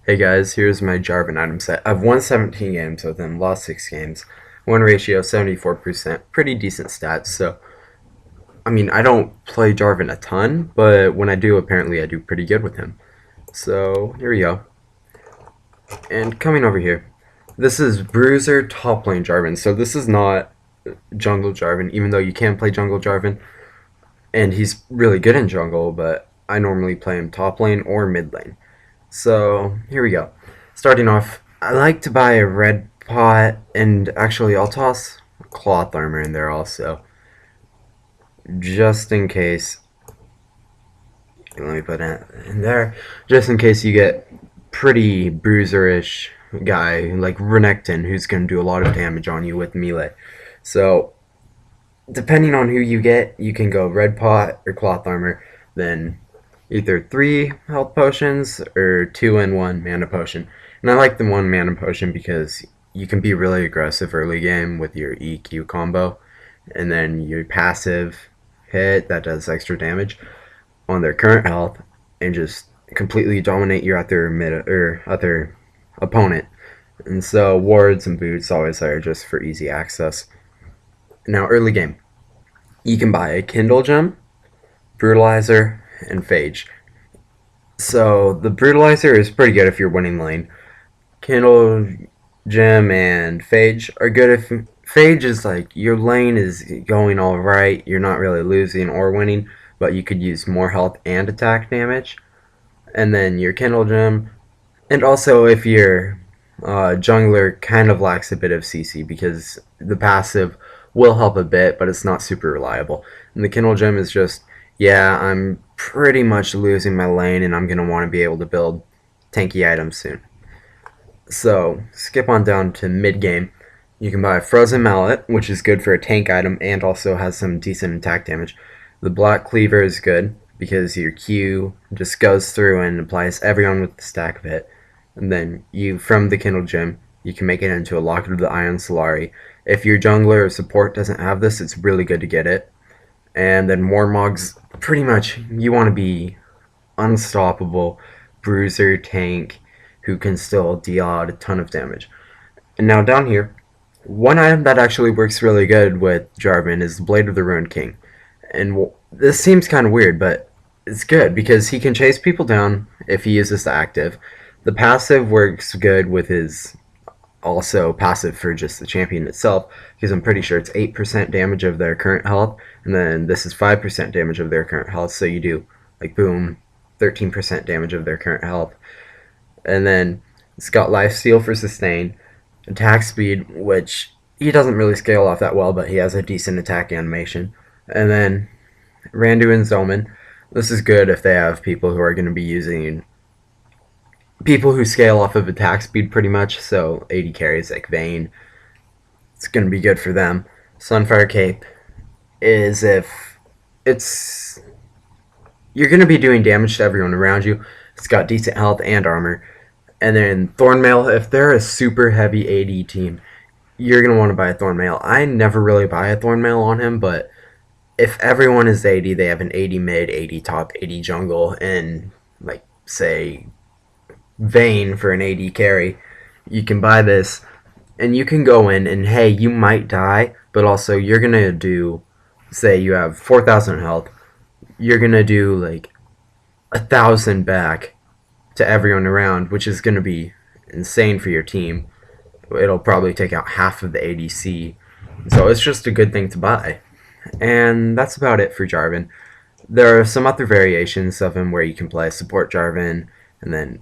Hey guys, here's my Jarvan item set. I've won 17 games with him, lost 6 games. Win ratio 74%, pretty decent stats. So, I mean, I don't play Jarvan a ton, but when I do, apparently I do pretty good with him. So, here we go. And coming over here, this is Bruiser top lane Jarvan. So, this is not jungle Jarvan, even though you can play jungle Jarvan. And he's really good in jungle, but I normally play him top lane or mid lane. So here we go. Starting off, I like to buy a red pot, and actually I'll toss cloth armor in there also, just in case. Let me put it in there, just in case you get pretty bruiser-ish guy like Renekton, who's going to do a lot of damage on you with melee. So depending on who you get, you can go red pot or cloth armor, then either 3 health potions or 2 and 1 mana potion. And I like the 1 mana potion because you can be really aggressive early game with your EQ combo, and then your passive hit that does extra damage on their current health and just completely dominate your other opponent. And so wards and boots always are just for easy access. Now early game, you can buy a Kindle gem, Brutalizer, and Phage. So the Brutalizer is pretty good if you're winning lane. Kindle Gem and Phage are good if Phage is like your lane is going alright, you're not really losing or winning, but you could use more health and attack damage. And then your Kindle Gem, and also if your jungler kind of lacks a bit of CC because the passive will help a bit, but it's not super reliable. And the Kindle Gem is just, yeah, I'm pretty much losing my lane and I'm going to want to be able to build tanky items soon. So, skip on down to mid-game. You can buy a Frozen Mallet, which is good for a tank item and also has some decent attack damage. The Black Cleaver is good because your Q just goes through and applies everyone with the stack of it. And then you, from the Kindle Gem, you can make it into a Locket of the Ion Solari. If your jungler or support doesn't have this, it's really good to get it. And then Warmog's, pretty much, you want to be unstoppable bruiser tank who can still deal out a ton of damage. And now down here, one item that actually works really good with Jarvan is the Blade of the Ruined King. And this seems kind of weird, but it's good because he can chase people down if he uses the active. The passive works good with his also passive for just the champion itself, because I'm pretty sure it's 8% damage of their current health, and then this is 5% damage of their current health, so you do, like, boom, 13% damage of their current health. And then it's got lifesteal for sustain, attack speed, which he doesn't really scale off that well, but he has a decent attack animation. And then Randu and Zoman, this is good if they have people who are going to be using people who scale off of attack speed pretty much, so AD carries like Vayne, it's going to be good for them. Sunfire Cape is if it's you're going to be doing damage to everyone around you. It's got decent health and armor. And then Thornmail, if they're a super heavy AD team, you're going to want to buy a Thornmail. I never really buy a Thornmail on him, but if everyone is AD, they have an AD mid, AD top, AD jungle, and like say Vayne for an AD carry, you can buy this and you can go in and hey, you might die, but also you're gonna do, say you have 4,000 health, you're gonna do like 1,000 back to everyone around, which is gonna be insane for your team. It'll probably take out half of the ADC, so it's just a good thing to buy. And that's about it for Jarvan. There are some other variations of him where you can play support Jarvan and then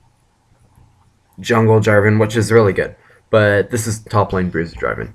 jungle Jarvan, which is really good. But this is top lane Bruiser Jarvan.